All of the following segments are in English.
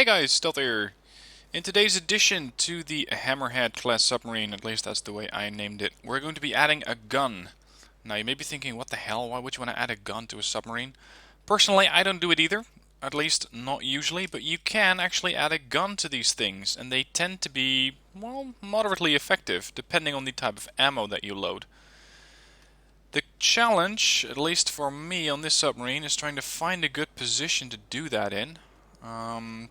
Hey guys, Stealth here. In today's addition to the Hammerhead class submarine, at least that's the way I named it, we're going to be adding a gun. Now you may be thinking, what the hell, why would you want to add a gun to a submarine? Personally, I don't do it either, at least not usually, but you can actually add a gun to these things, and they tend to be, well, moderately effective, depending on the type of ammo that you load. The challenge, at least for me on this submarine, is trying to find a good position to do that in.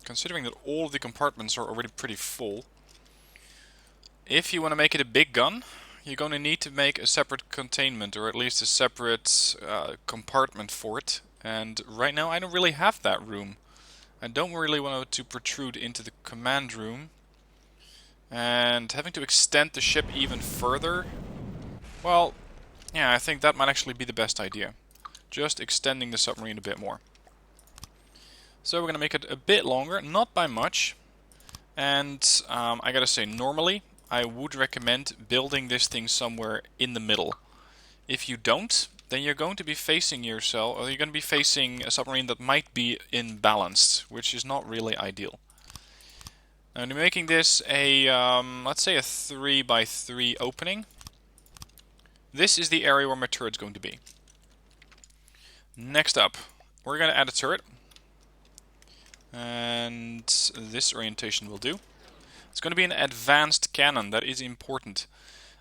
Considering that all of the compartments are already pretty full. If you want to make it a big gun, you're going to need to make a separate containment, or at least a separate compartment for it. And right now I don't really have that room. I don't really want it to protrude into the command room. And having to extend the ship even further, well, yeah, I think that might actually be the best idea. Just extending the submarine a bit more. So we're going to make it a bit longer, not by much. And I gotta say, normally I would recommend building this thing somewhere in the middle. If you don't, then you're going to be facing yourself, or you're going to be facing a submarine that might be imbalanced, which is not really ideal. Now, I'm making this a, let's say a 3x3 opening. This is the area where my turret's going to be. Next up, we're going to add a turret. And this orientation will do. It's going to be an advanced cannon, that is important.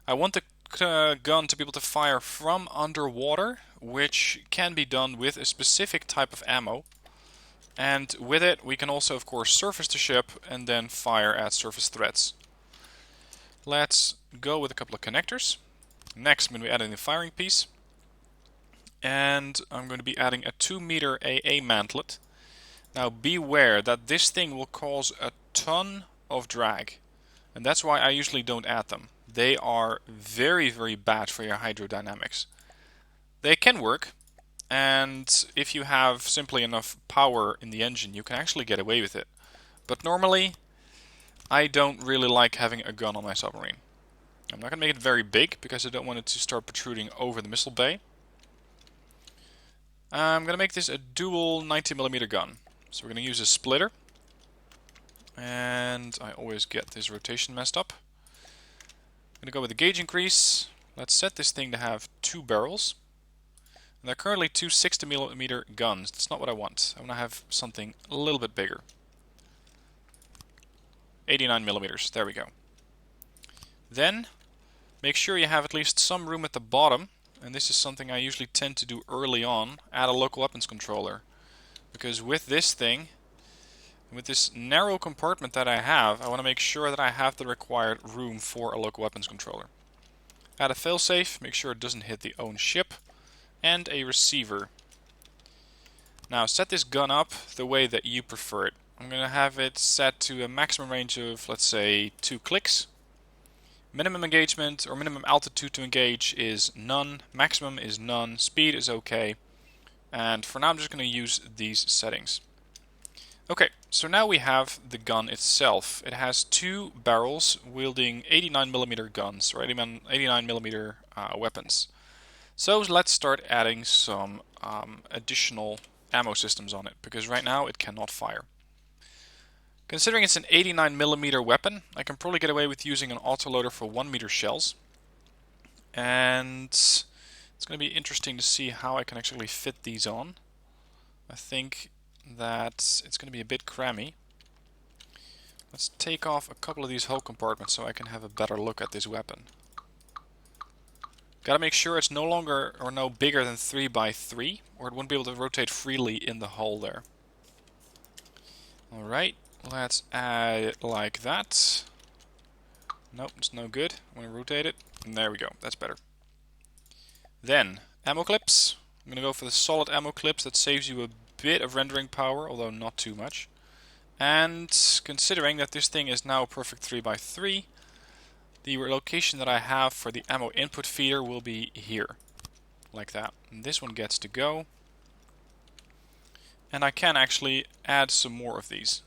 I want the gun to be able to fire from underwater, which can be done with a specific type of ammo. And with it, we can also, of course, surface the ship and then fire at surface threats. Let's go with a couple of connectors. Next, I'm going to be adding the firing piece. And I'm going to be adding a 2-meter AA mantlet. Now beware that this thing will cause a ton of drag, and that's why I usually don't add them. They are very, very bad for your hydrodynamics. They can work, and if you have simply enough power in the engine, you can actually get away with it. But normally, I don't really like having a gun on my submarine. I'm not going to make it very big, because I don't want it to start protruding over the missile bay. I'm going to make this a dual 90mm gun. So we're going to use a splitter, and I always get this rotation messed up. I'm going to go with the gauge increase. Let's set this thing to have 2 barrels. And they're currently 2 60mm guns. That's not what I want. I want to have something a little bit bigger. 89mm, there we go. Then, make sure you have at least some room at the bottom, and this is something I usually tend to do early on, add a local weapons controller. Because with this thing, with this narrow compartment that I have, I want to make sure that I have the required room for a local weapons controller. Add a failsafe, make sure it doesn't hit the own ship, and a receiver. Now set this gun up the way that you prefer it. I'm going to have it set to a maximum range of, let's say, 2 clicks. Minimum engagement, or minimum altitude to engage, is none. Maximum is none. Speed is okay. And for now I'm just going to use these settings. Okay, so now we have the gun itself. It has 2 barrels wielding 89mm guns, or 89mm weapons. So let's start adding some additional ammo systems on it, because right now it cannot fire. Considering it's an 89mm weapon, I can probably get away with using an autoloader for 1-meter shells. And it's going to be interesting to see how I can actually fit these on. I think that it's going to be a bit crammy. Let's take off a couple of these hull compartments so I can have a better look at this weapon. Gotta make sure it's no longer or no bigger than 3x3, or it won't be able to rotate freely in the hull there. Alright, let's add it like that. Nope, it's no good. I'm going to rotate it, and there we go, that's better. Then, ammo clips. I'm going to go for the solid ammo clips. That saves you a bit of rendering power, although not too much. And considering that this thing is now a perfect 3x3, the location that I have for the ammo input feeder will be here. Like that. And this one gets to go. And I can actually add some more of these.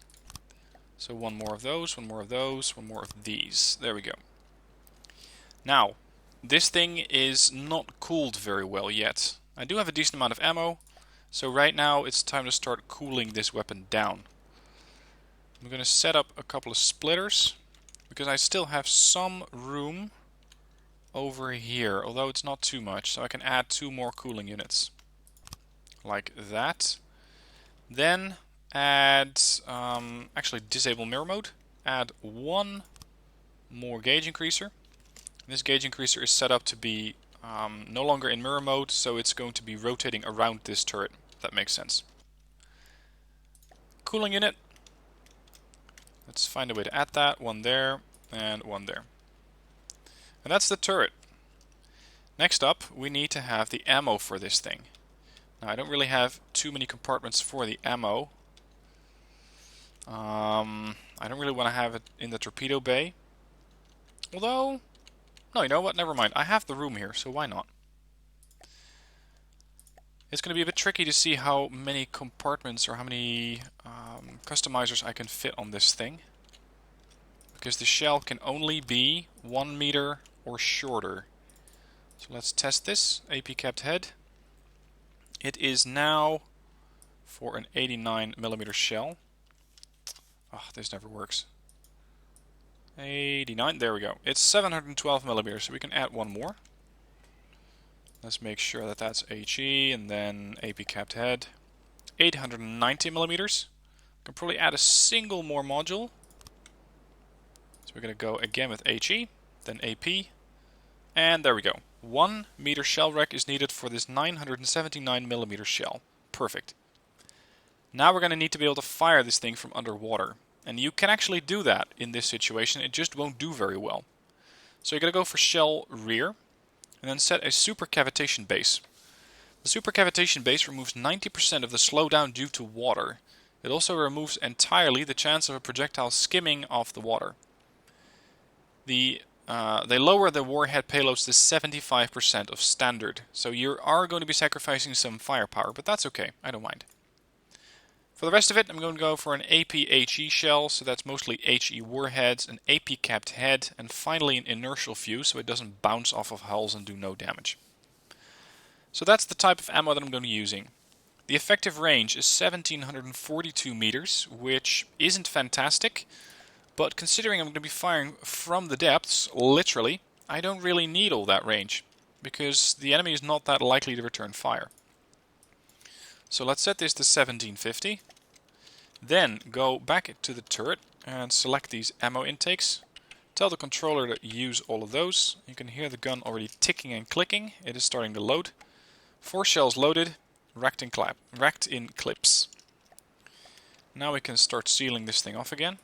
So one more of those, one more of those, one more of these. There we go. Now, this thing is not cooled very well yet. I do have a decent amount of ammo, so right now it's time to start cooling this weapon down. I'm going to set up a couple of splitters, because I still have some room over here, although it's not too much, so I can add 2 more cooling units. Like that. Then add, actually disable mirror mode, add 1 more gauge increaser. This gauge increaser is set up to be no longer in mirror mode, so it's going to be rotating around this turret, if that makes sense. Cooling unit. Let's find a way to add that. 1 there, and 1 there. And that's the turret. Next up, we need to have the ammo for this thing. Now, I don't really have too many compartments for the ammo. I don't really want to have it in the torpedo bay. Although, no, you know what? Never mind. I have the room here, so why not? It's going to be a bit tricky to see how many compartments or how many customizers I can fit on this thing. Because the shell can only be 1 meter or shorter. So let's test this. AP capped head. It is now for an 89mm shell. Oh, this never works. 89, there we go. It's 712mm, so we can add 1 more. Let's make sure that that's HE, and then AP capped head. 890mm. Can probably add a single more module. So we're going to go again with HE, then AP, and there we go. 1 meter shell rack is needed for this 979mm shell. Perfect. Now we're going to need to be able to fire this thing from underwater. And you can actually do that in this situation, it just won't do very well. So you're going to go for shell rear, and then set a super cavitation base. The super cavitation base removes 90% of the slowdown due to water. It also removes entirely the chance of a projectile skimming off the water. They lower the warhead payloads to 75% of standard, so you are going to be sacrificing some firepower, but that's okay, I don't mind. For the rest of it, I'm going to go for an AP-HE shell, so that's mostly HE warheads, an AP-capped head, and finally an inertial fuse, so it doesn't bounce off of hulls and do no damage. So that's the type of ammo that I'm going to be using. The effective range is 1742 meters, which isn't fantastic, but considering I'm going to be firing from the depths, literally, I don't really need all that range, because the enemy is not that likely to return fire. So let's set this to 1750. Then go back to the turret and select these ammo intakes. Tell the controller to use all of those. You can hear the gun already ticking and clicking. It is starting to load. 4 shells loaded, racked in clips. Now we can start sealing this thing off again.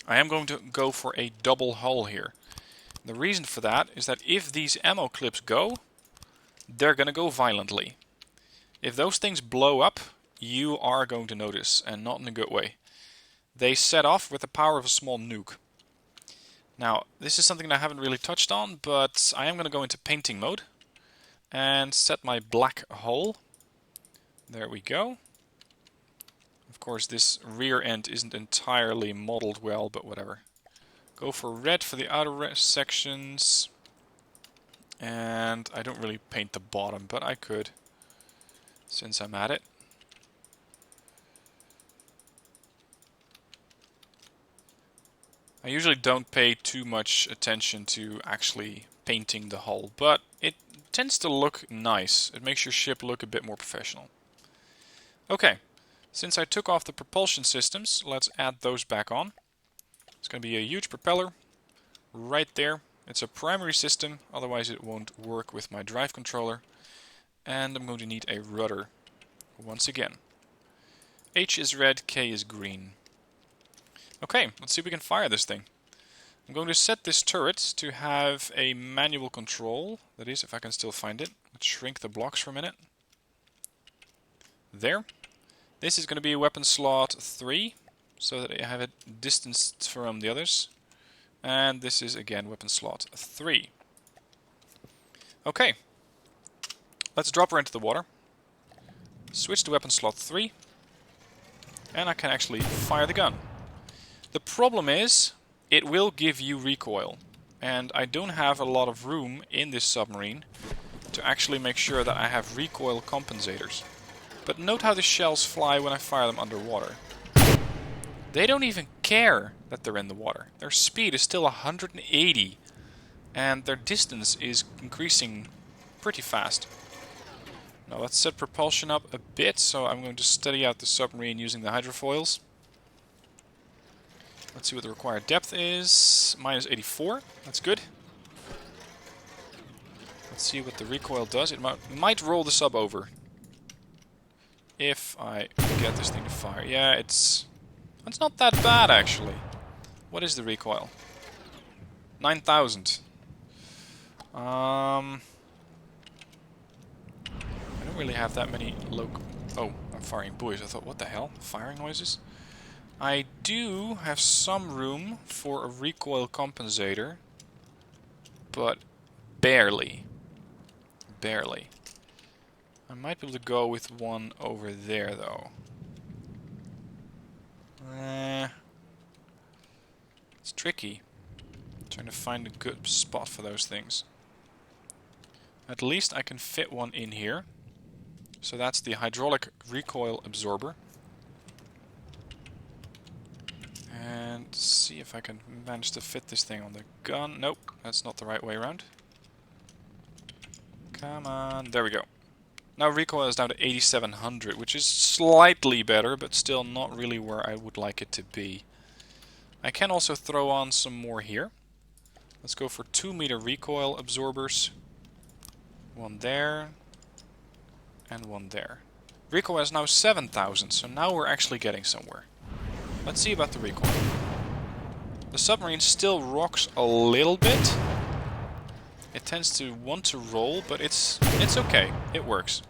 I am going to go for a double hull here. The reason for that is that if these ammo clips go, they're going to go violently. If those things blow up, you are going to notice, and not in a good way. They set off with the power of a small nuke. Now, this is something that I haven't really touched on, but I am going to go into painting mode and set my black hull. There we go. Of course, this rear end isn't entirely modeled well, but whatever. Go for red for the outer sections. And I don't really paint the bottom, but I could, since I'm at it. I usually don't pay too much attention to actually painting the hull, but it tends to look nice. It makes your ship look a bit more professional. Okay, since I took off the propulsion systems, let's add those back on. It's going to be a huge propeller right there. It's a primary system, otherwise it won't work with my drive controller. And I'm going to need a rudder once again. H is red, K is green. Okay, let's see if we can fire this thing. I'm going to set this turret to have a manual control. That is, if I can still find it. Let's shrink the blocks for a minute. There. This is going to be weapon slot 3, so that I have it distanced from the others. And this is again weapon slot 3. Okay. Let's drop her into the water. Switch to weapon slot 3. And I can actually fire the gun. The problem is, it will give you recoil. And I don't have a lot of room in this submarine to actually make sure that I have recoil compensators. But note how the shells fly when I fire them underwater. They don't even care that they're in the water. Their speed is still 180, and their distance is increasing pretty fast. Now let's set propulsion up a bit, so I'm going to steady out the submarine using the hydrofoils. Let's see what the required depth is. Minus 84, that's good. Let's see what the recoil does. It might roll the sub over. If I get this thing to fire. Yeah, it's not that bad actually. What is the recoil? 9,000. I don't really have that many Oh, I'm firing buoys. I thought, what the hell? Firing noises? I do have some room for a recoil compensator, but barely. Barely. I might be able to go with one over there, though. It's tricky. I'm trying to find a good spot for those things. At least I can fit one in here. So that's the hydraulic recoil absorber. And see if I can manage to fit this thing on the gun. Nope, that's not the right way around. Come on, there we go. Now recoil is down to 8700, which is slightly better, but still not really where I would like it to be. I can also throw on some more here. Let's go for 2-meter recoil absorbers. One there, and one there. Recoil is now 7000, so now we're actually getting somewhere. Let's see about the recoil. The submarine still rocks a little bit. It tends to want to roll, but it's okay. It works.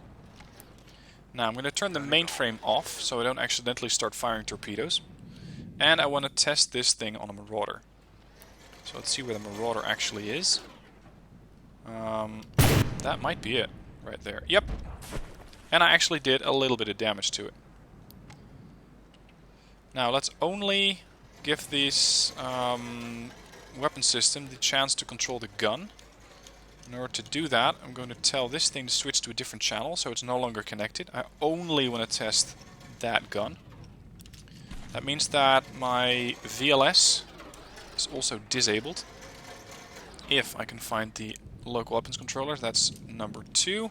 Now I'm going to turn the mainframe off so I don't accidentally start firing torpedoes. And I want to test this thing on a marauder. So let's see where the marauder actually is. That might be it right there. Yep. And I actually did a little bit of damage to it. Now let's only give this weapon system the chance to control the gun. In order to do that, I'm going to tell this thing to switch to a different channel, so it's no longer connected. I only want to test that gun. That means that my VLS is also disabled. If I can find the local weapons controller, that's number 2.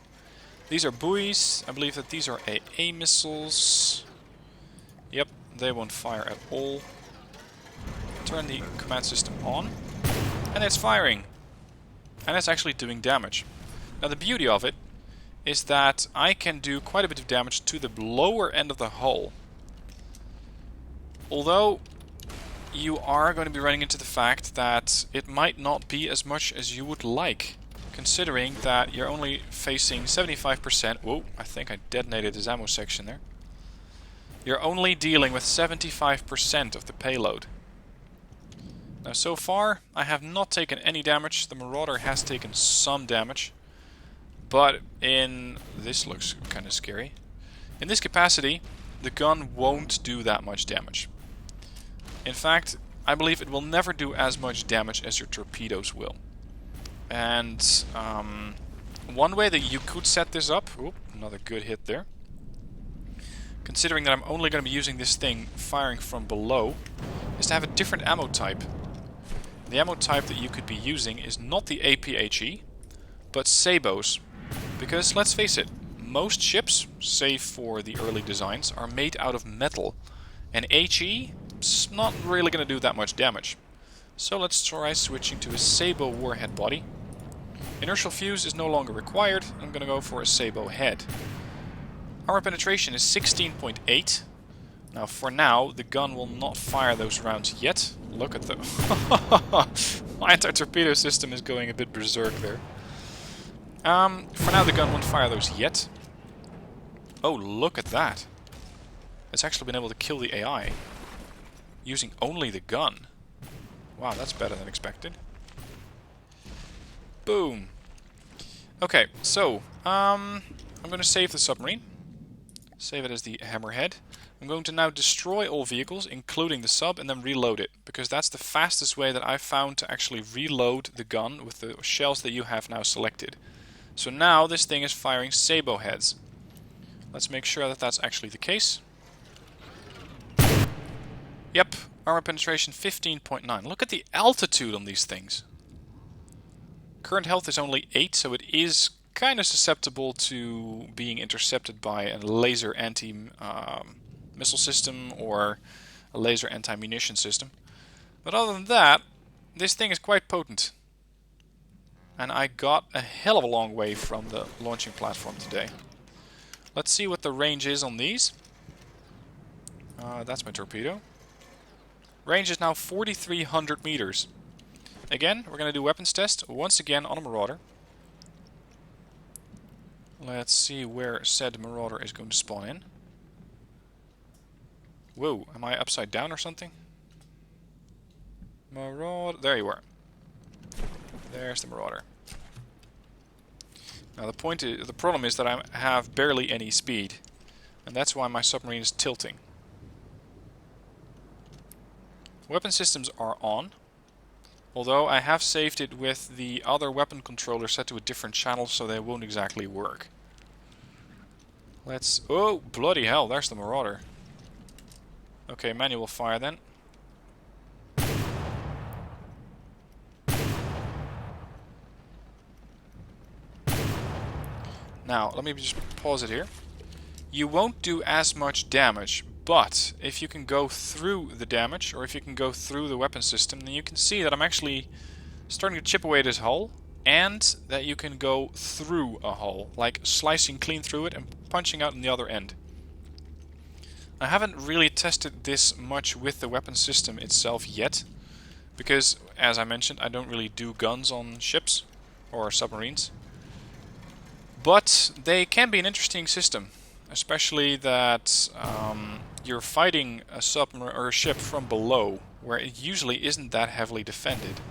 These are buoys. I believe that these are AA missiles. Yep, they won't fire at all. Turn the command system on, and it's firing. And it's actually doing damage. Now the beauty of it is that I can do quite a bit of damage to the lower end of the hull. Although you are going to be running into the fact that it might not be as much as you would like, considering that you're only facing 75%. Whoa, I think I detonated his ammo section there. You're only dealing with 75% of the payload. Now so far, I have not taken any damage. The Marauder has taken some damage. But this looks kind of scary. In this capacity, the gun won't do that much damage. In fact, I believe it will never do as much damage as your torpedoes will. And one way that you could set this up... Oop, another good hit there. Considering that I'm only going to be using this thing firing from below, is to have a different ammo type. The ammo type that you could be using is not the APHE, but Sabos. Because, let's face it, most ships, save for the early designs, are made out of metal. And HE is not really going to do that much damage. So let's try switching to a Sabo warhead body. Inertial fuse is no longer required. I'm going to go for a Sabo head. Armor penetration is 16.8. Now, for now, the gun will not fire those rounds yet. Look at the... My anti-torpedo system is going a bit berserk there. For now, the gun won't fire those yet. Oh, look at that. It's actually been able to kill the AI. Using only the gun. Wow, that's better than expected. Boom. Okay, so, I'm going to save the submarine. Save it as the Hammerhead. I'm going to now destroy all vehicles, including the sub, and then reload it. Because that's the fastest way that I've found to actually reload the gun with the shells that you have now selected. So now this thing is firing Sabo heads. Let's make sure that that's actually the case. Yep, armor penetration 15.9. Look at the altitude on these things. Current health is only 8, so it is kind of susceptible to being intercepted by a laser anti-missile system or a laser anti-munition system. But other than that, this thing is quite potent. And I got a hell of a long way from the launching platform today. Let's see what the range is on these. That's my torpedo. Range is now 4,300 meters. Again, we're going to do weapons test once again on a Marauder. Let's see where said Marauder is going to spawn in. Whoa, am I upside down or something? Marauder, there you are. There's the Marauder. Now the problem is that I have barely any speed, and that's why my submarine is tilting. Weapon systems are on, although I have saved it with the other weapon controller set to a different channel, so they won't exactly work. Let's... oh, bloody hell, there's the Marauder. Okay, manual fire then. Now, let me just pause it here. You won't do as much damage, but if you can go through the damage, or if you can go through the weapon system, then you can see that I'm actually starting to chip away this hull, and that you can go through a hull, like slicing clean through it and punching out on the other end. I haven't really tested this much with the weapon system itself yet, because, as I mentioned, I don't really do guns on ships or submarines. But they can be an interesting system, especially that you're fighting a submarine or a ship from below, where it usually isn't that heavily defended.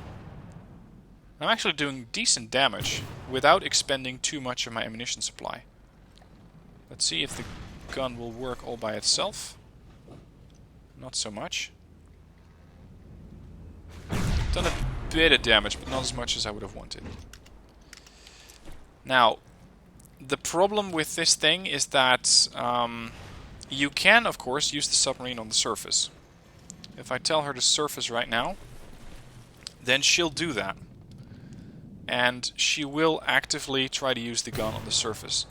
I'm actually doing decent damage without expending too much of my ammunition supply. Let's see if the gun will work all by itself. Not so much. Done a bit of damage, but not as much as I would have wanted. Now, the problem with this thing is that you can, of course, use the submarine on the surface. If I tell her to surface right now, then she'll do that. And she will actively try to use the gun on the surface.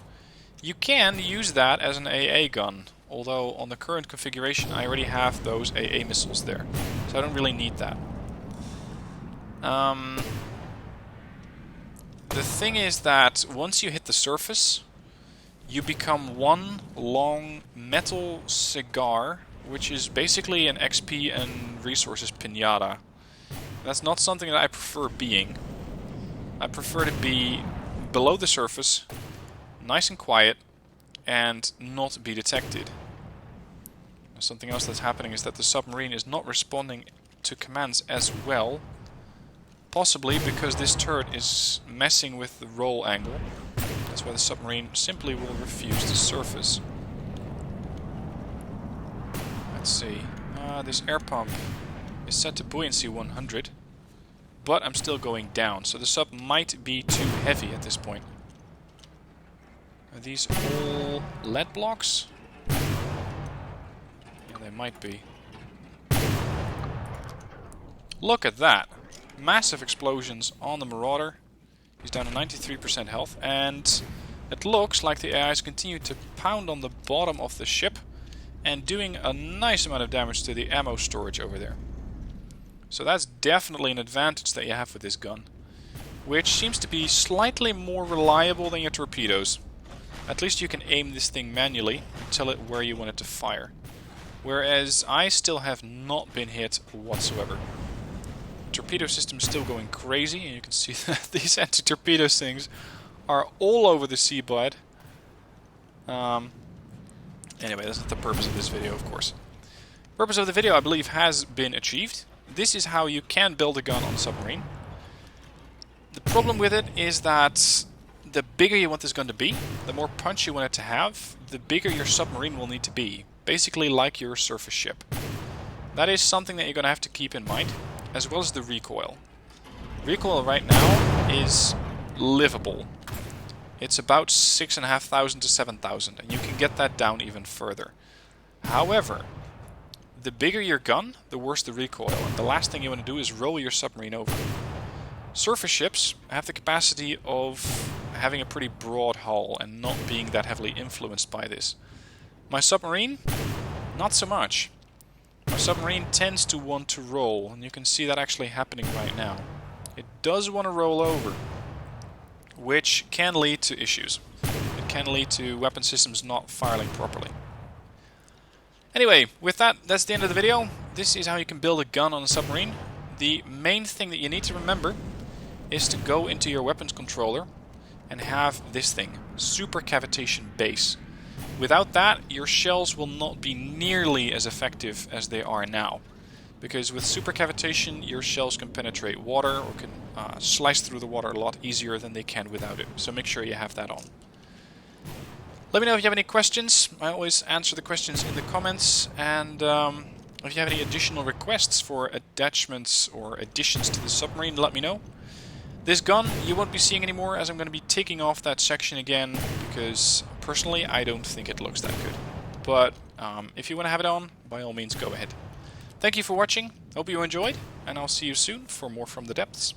You can use that as an AA gun, although on the current configuration I already have those AA missiles there. So I don't really need that. The thing is that once you hit the surface, you become one long metal cigar, which is basically an XP and resources pinata. That's not something that I prefer being. I prefer to be below the surface, nice and quiet, and not be detected. Something else that's happening is that the submarine is not responding to commands as well. Possibly because this turret is messing with the roll angle. That's why the submarine simply will refuse to surface. Let's see. This air pump is set to buoyancy 100. But I'm still going down, so the sub might be too heavy at this point. Are these all lead blocks? Yeah, they might be. Look at that! Massive explosions on the Marauder. He's down to 93% health, and it looks like the AIs continue to pound on the bottom of the ship and doing a nice amount of damage to the ammo storage over there. So that's definitely an advantage that you have with this gun, which seems to be slightly more reliable than your torpedoes. At least you can aim this thing manually and tell it where you want it to fire. Whereas I still have not been hit whatsoever. Torpedo system is still going crazy, and you can see that these anti-torpedo things are all over the seabed. Anyway, that's not the purpose of this video, of course. The purpose of the video, I believe, has been achieved. This is how you can build a gun on a submarine. The problem with it is that the bigger you want this gun to be, the more punch you want it to have, the bigger your submarine will need to be. Basically like your surface ship. That is something that you're going to have to keep in mind, as well as the recoil. Recoil right now is livable. It's about 6,500 to 7,000, and you can get that down even further. However, the bigger your gun, the worse the recoil, and the last thing you want to do is roll your submarine over. Surface ships have the capacity of having a pretty broad hull and not being that heavily influenced by this. My submarine, not so much. My submarine tends to want to roll, and you can see that actually happening right now. It does want to roll over, which can lead to issues. It can lead to weapon systems not firing properly. Anyway, with that, that's the end of the video. This is how you can build a gun on a submarine. The main thing that you need to remember is to go into your weapons controller and have this thing, super cavitation base. Without that, your shells will not be nearly as effective as they are now. Because with super cavitation, your shells can penetrate water or can slice through the water a lot easier than they can without it. So make sure you have that on. Let me know if you have any questions. I always answer the questions in the comments. And if you have any additional requests for attachments or additions to the submarine, let me know. This gun you won't be seeing anymore, as I'm going to be taking off that section again, because personally I don't think it looks that good. But if you want to have it on, by all means go ahead. Thank you for watching, hope you enjoyed, and I'll see you soon for more from the depths.